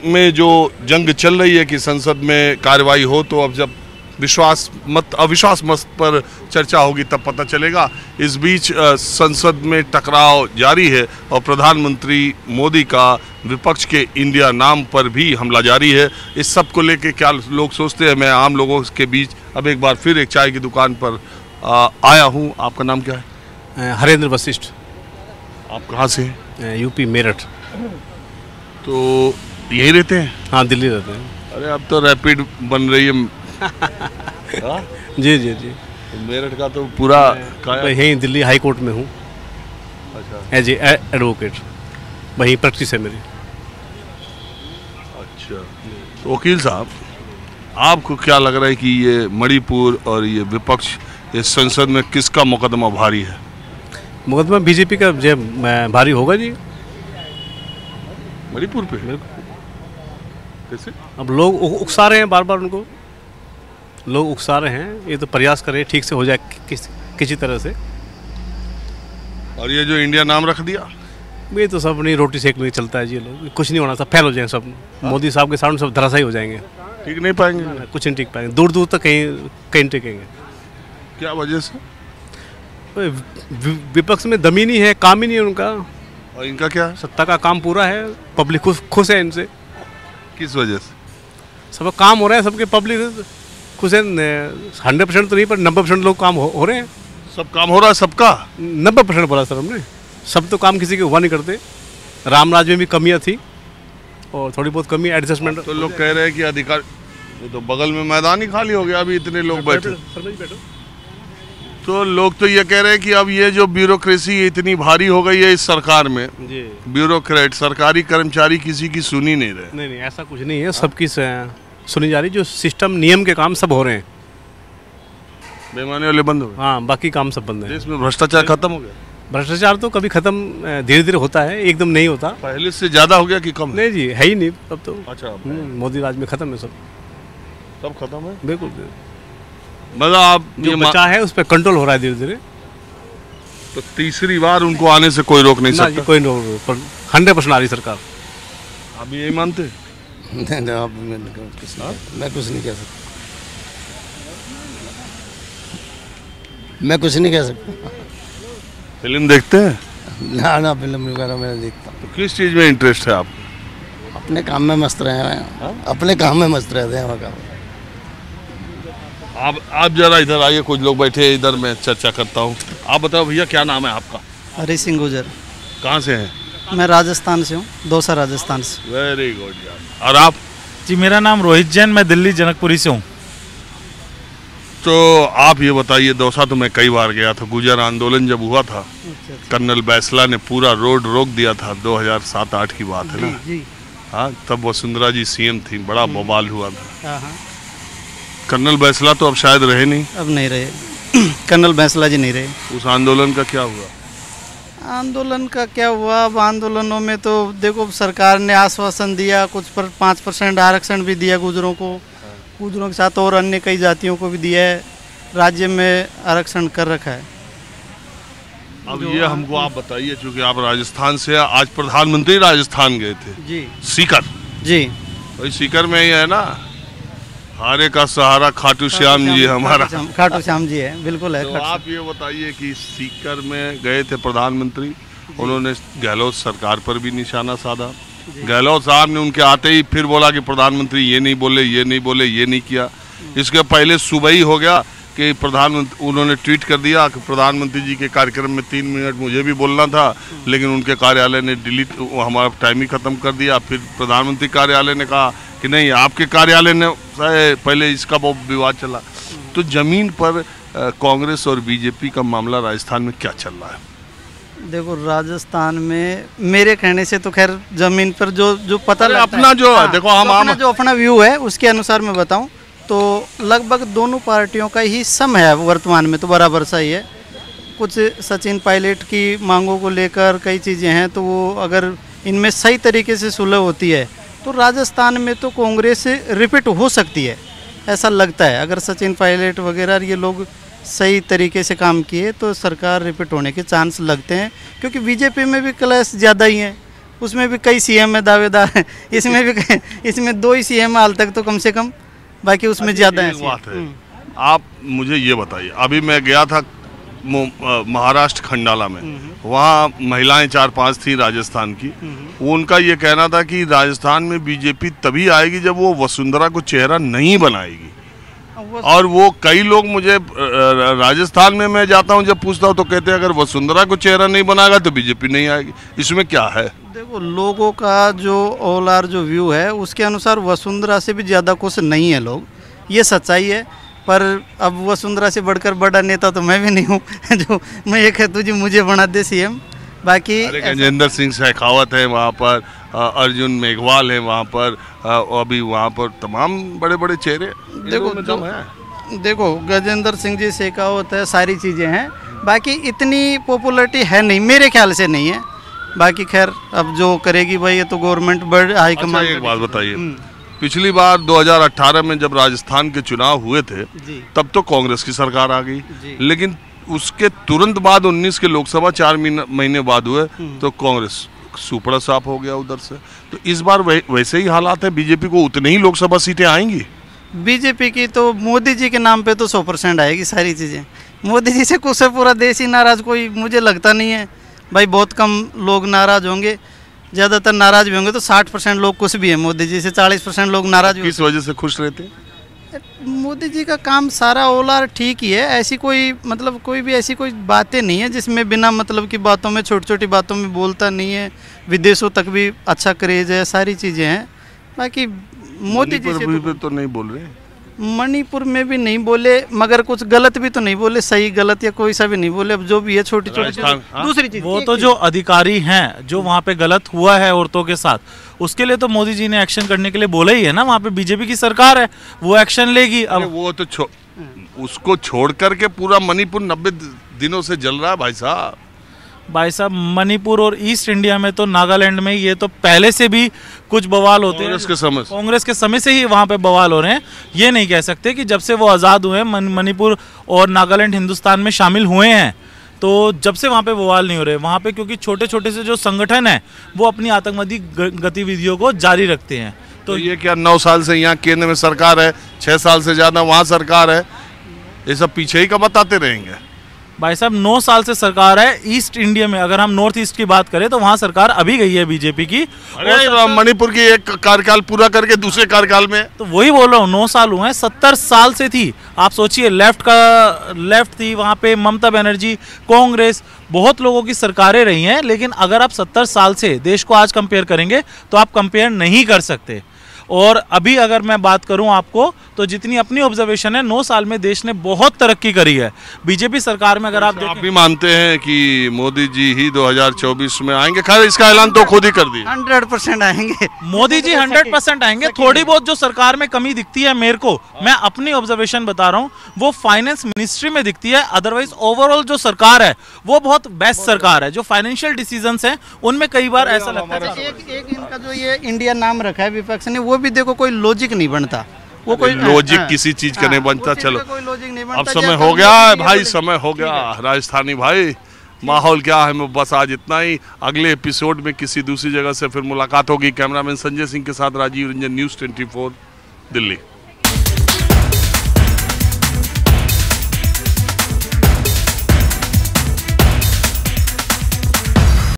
में जो जंग चल रही है कि संसद में कार्रवाई हो, तो अब जब अविश्वास मत पर चर्चा होगी तब पता चलेगा। इस बीच संसद में टकराव जारी है और प्रधानमंत्री मोदी का विपक्ष के इंडिया नाम पर भी हमला जारी है। इस सब को लेके क्या लोग सोचते हैं, मैं आम लोगों के बीच अब एक बार फिर एक चाय की दुकान पर आया हूँ। आपका नाम क्या है? हरेंद्र वशिष्ठ। आप कहाँ से हैं? यूपी मेरठ। तो यहीं रहते हैं? हाँ, दिल्ली रहते हैं। अरे अब तो रैपिड बन रही है। जी जी जी। तो मेरठ का तो पूरा यहीं दिल्ली हाई कोर्ट में हूँ। अच्छा। एज ए एडवोकेट, वहीं प्रैक्टिस है मेरी। अच्छा, तो वकील साहब, आपको क्या लग रहा है कि ये मणिपुर और ये विपक्ष इस संसद में किसका मुकदमा भारी है? मुकदमा बीजेपी का भारी होगा जी। मणिपुर पे कैसे? अब लोग उकसा रहे हैं, बार बार उनको लोग उकसा रहे हैं। ये तो प्रयास करें ठीक से हो जाए किसी तरह से। और ये जो इंडिया नाम रख दिया, ये तो सब नहीं, रोटी सेक में चलता है जी। लोग कुछ नहीं होना, सब फेल हो जाएंगे सब। मोदी साहब के सामने सब धराशायी हो जाएंगे। ठीक नहीं पाएंगे? कुछ नहीं टिक पाएंगे, दूर दूर तक कहीं टिकेंगे। क्या वजह से? विपक्ष में दम ही नहीं है, काम ही नहीं है उनका। और इनका क्या? सत्ता का काम पूरा है, पब्लिक खुश है इनसे। किस वजह से? सब काम हो रहा है, सबके पब्लिक खुश है। 100% तो नहीं, पर 90% लोग काम हो रहे हैं। सब काम हो रहा है सबका? 90% बोला सर हमने। सब तो काम किसी के हुआ नहीं करते। रामराज में भी कमियां थी और थोड़ी बहुत कमी एडजस्टमेंट। तो लोग कह रहे हैं कि अधिकार, ये तो बगल में मैदान ही खाली हो गया, अभी इतने लोग बैठे। तो लोग तो ये कह रहे हैं कि अब ये जो ब्यूरोक्रेसी इतनी भारी हो गई है इस सरकार में, ब्यूरोक्रेट, सरकारी कर्मचारी किसी की सुनी नहीं रहे। नहीं, ऐसा कुछ नहीं है, सबकी सुनी जा रही। जो सिस्टम नियम के काम सब हो रहे हैं। बेईमानी वाले बंद हो गए? हाँ, बाकी काम सब बंद है। देश में भ्रष्टाचार खत्म हो गया? भ्रष्टाचार तो कभी खत्म धीरे धीरे होता है, एकदम नहीं होता। पहले से ज्यादा हो गया कि कम? नहीं जी, है ही नहीं अब तो। अच्छा, मोदी राज में खत्म है सब खत्म है। बिल्कुल। मतलब आप जो बचा है उस पर कंट्रोल हो रहा है धीरे धीरे। तो तीसरी बार उनको आने से कोई रोक नहीं सकता? कोई रोक, 100% आ रही सरकार। आप यही मानते? नहीं, मैं कुछ नहीं कह सकता। मैं कुछ नहीं कह सकता। फिल्म देखते हैं? ना, फिल्म वगैरह मैं नहीं देखता। तो किस चीज़ में इंटरेस्ट है आप? अपने काम में मस्त रहे हैं। अपने काम में मस्त रहते हैं। आप जरा इधर आइए, कुछ लोग बैठे हैं इधर, मैं चर्चा करता हूँ। आप बताओ भैया, क्या नाम है आपका? हरी सिंह गुजर। कहाँ से हैं? मैं राजस्थान से हूँ, दौसा राजस्थान से। वेरी गुड यार। और आप? जी, मेरा नाम रोहित जैन, मैं दिल्ली जनकपुरी से हूँ। तो आप ये बताइए, दौसा तो मैं कई बार गया था। गुजर आंदोलन जब हुआ था, कर्नल बैसला ने पूरा रोड रोक दिया था, 2007-8 की बात है ना? जी। हाँ, तब वसुंधरा जी सीएम थी, बड़ा बवाल हुआ था। कर्नल बैसला तो अब शायद रहे नहीं। अब नहीं रहे, कर्नल बैसला जी नहीं रहे। उस आंदोलन का क्या हुआ? आंदोलन का क्या हुआ? अब आंदोलनों में तो देखो, सरकार ने आश्वासन दिया, कुछ पर 5% आरक्षण भी दिया गुजरों को। गुजरों के साथ और अन्य कई जातियों को भी दिया है। राज्य में आरक्षण कर रखा है। अब ये हमको आप बताइए, चूंकि आप राजस्थान से, आज प्रधानमंत्री राजस्थान गए थे जी। सीकर जी, वही सीकर में ही है ना? हारे का सहारा खाटू श्याम जी हमारा। खाटू श्याम जी है, बिल्कुल है। तो आप ये बताइए कि सीकर में गए थे प्रधानमंत्री, उन्होंने गहलोत सरकार पर भी निशाना साधा। गहलोत साहब ने उनके आते ही फिर बोला कि प्रधानमंत्री ये नहीं बोले, ये नहीं बोले, ये नहीं किया। इसके पहले सुबह ही हो गया कि उन्होंने ट्वीट कर दिया कि प्रधानमंत्री जी के कार्यक्रम में 3 मिनट मुझे भी बोलना था, लेकिन उनके कार्यालय ने डिलीट, हमारा टाइम ही खत्म कर दिया। फिर प्रधानमंत्री कार्यालय ने कहा कि नहीं, आपके कार्यालय ने, पहले इसका बहुत विवाद चला। तो जमीन पर कांग्रेस और बीजेपी का मामला राजस्थान में क्या चल रहा है? देखो, राजस्थान में मेरे कहने से तो खैर जमीन पर जो पता लगता अपना है, जो है, देखो हम जो अपना व्यू है उसके अनुसार मैं बताऊं तो लगभग दोनों पार्टियों का ही सम है वर्तमान में, तो बराबर सा ही है। कुछ सचिन पायलट की मांगों को लेकर कई चीज़ें हैं, तो वो अगर इनमें सही तरीके से सुलह होती है तो राजस्थान में तो कांग्रेस रिपीट हो सकती है, ऐसा लगता है। अगर सचिन पायलट वगैरह ये लोग सही तरीके से काम किए तो सरकार रिपीट होने के चांस लगते हैं, क्योंकि बीजेपी में भी क्लैश ज़्यादा ही है। उसमें भी कई सीएम में दावेदार हैं, इसमें 2 ही सीएम हाल तक तो कम से कम, बाकी उसमें ज़्यादा है। एक बात है, आप मुझे ये बताइए, अभी मैं गया था महाराष्ट्र खंडाला में, वहाँ महिलाएं 4-5 थी राजस्थान की। वो उनका ये कहना था कि राजस्थान में बीजेपी तभी आएगी जब वो वसुंधरा को चेहरा नहीं बनाएगी। और वो कई लोग मुझे राजस्थान में मैं जाता हूँ जब पूछता हूँ तो कहते हैं अगर वसुंधरा को चेहरा नहीं बनाएगा तो बीजेपी नहीं आएगी। इसमें क्या है? देखो, लोगों का जो ऑल आर जो व्यू है उसके अनुसार वसुंधरा से भी ज़्यादा खुश नहीं है लोग, ये सच्चाई है। पर अब वसुंधरा से बढ़कर बड़ा नेता तो मैं भी नहीं हूँ जो मैं ये कहता हूँ जी मुझे बना दे सीएम। बाकी गजेंद्र सिंह शेखावत है वहाँ पर, अर्जुन मेघवाल है वहाँ पर, अभी वहाँ पर तमाम बड़े बड़े चेहरे। देखो गजेंद्र सिंह जी शेखावत है, सारी चीज़ें हैं, बाकी इतनी पॉपुलैरिटी है नहीं, मेरे ख्याल से नहीं है। बाकी खैर अब जो करेगी भाई, ये तो गवर्नमेंट बड़ हाईकमान। एक बात बताइए, पिछली बार 2018 में जब राजस्थान के चुनाव हुए थे तब तो कांग्रेस की सरकार आ गई, लेकिन उसके तुरंत बाद 19 के लोकसभा 4 महीने बाद हुए तो कांग्रेस सुपड़ा साफ हो गया उधर से। तो इस बार वैसे ही हालात है, बीजेपी को उतनी ही लोकसभा सीटें आएंगी। बीजेपी की तो मोदी जी के नाम पे तो 100% आएगी सारी चीज़ें। मोदी जी से कुछ पूरा देश ही नाराज कोई मुझे लगता नहीं है भाई, बहुत कम लोग नाराज होंगे, ज़्यादातर नाराज भी होंगे तो 60% लोग खुश भी है मोदी जी से, 40% लोग नाराज। किस वजह से खुश रहते हैं? मोदी जी का काम सारा ऑल आर ठीक ही है, ऐसी कोई मतलब कोई भी ऐसी कोई बातें नहीं है जिसमें बिना मतलब की बातों में, छोटी छोटी बातों में बोलता नहीं है। विदेशों तक भी अच्छा क्रेज है, सारी चीज़ें हैं। बाकी मोदी जी से तो नहीं बोल रहे, मणिपुर में भी नहीं बोले, मगर कुछ गलत भी तो नहीं बोले, सही गलत या कोई सा भी नहीं बोले। अब जो भी है छोटी छोटी दूसरी चीज, वो तो जो अधिकारी हैं जो वहाँ पे गलत हुआ है औरतों के साथ, उसके लिए तो मोदी जी ने एक्शन करने के लिए बोला ही है ना। वहाँ पे बीजेपी की सरकार है, वो एक्शन लेगी। अब वो तो उसको छोड़ करके पूरा मणिपुर 90 दिनों से जल रहा है भाई साहब। मणिपुर और ईस्ट इंडिया में तो नागालैंड में ये तो पहले से भी कुछ बवाल होते हैं, कांग्रेस के समय से ही वहाँ पे बवाल हो रहे हैं। ये नहीं कह सकते कि जब से वो आज़ाद हुए हैं, मणिपुर और नागालैंड हिंदुस्तान में शामिल हुए हैं तो जब से वहाँ पे बवाल नहीं हो रहे वहाँ पे, क्योंकि छोटे छोटे से जो संगठन है वो अपनी आतंकवादी गतिविधियों को जारी रखते हैं। तो ये क्या 9 साल से यहाँ केंद्र में सरकार है, 6 साल से ज़्यादा वहाँ सरकार है, ये सब पीछे ही कब बताते रहेंगे? भाई साहब 9 साल से सरकार है ईस्ट इंडिया में। अगर हम नॉर्थ ईस्ट की बात करें तो वहाँ सरकार अभी गई है बीजेपी की। अरे मणिपुर की एक कार्यकाल पूरा करके दूसरे कार्यकाल में, तो वही बोल रहा हूँ 9 साल हुए हैं, 70 साल से थी। आप सोचिए, लेफ्ट थी वहाँ पे, ममता बनर्जी, कांग्रेस, बहुत लोगों की सरकारें रही हैं। लेकिन अगर आप 70 साल से देश को आज कंपेयर करेंगे तो आप कंपेयर नहीं कर सकते। और अभी अगर मैं बात करूं आपको तो जितनी अपनी ऑब्जर्वेशन है, 9 साल में देश ने बहुत तरक्की करी है बीजेपी सरकार में। अगर आप भी मानते हैं कि मोदी जी ही 2024 में आएंगे? खैर इसका ऐलान तो खुद ही कर दिया, 100% आएंगे मोदी जी, 100% आएंगे। थोड़ी बहुत जो सरकार में कमी दिखती है मेरे को, मैं अपनी ऑब्जर्वेशन बता रहा हूँ, वो फाइनेंस मिनिस्ट्री में दिखती है। अदरवाइज ओवरऑल जो सरकार है वो बहुत बेस्ट सरकार है। जो फाइनेंशियल डिसीजंस हैं उनमें कई बार ऐसा लगता है एक इनका जो ये इंडिया नाम रखा है विपक्ष ने, वो भी देखो कोई लॉजिक नहीं बनता, वो कोई लॉजिक किसी चीज का नहीं बनता। चलो अब समय हो गया भाई, समय हो गया राजस्थानी भाई। माहौल क्या है बस आज इतना ही। अगले एपिसोड में किसी दूसरी जगह से फिर मुलाकात होगी। कैमरामैन संजय सिंह के साथ राजीव रंजन, न्यूज़ 24 दिल्ली।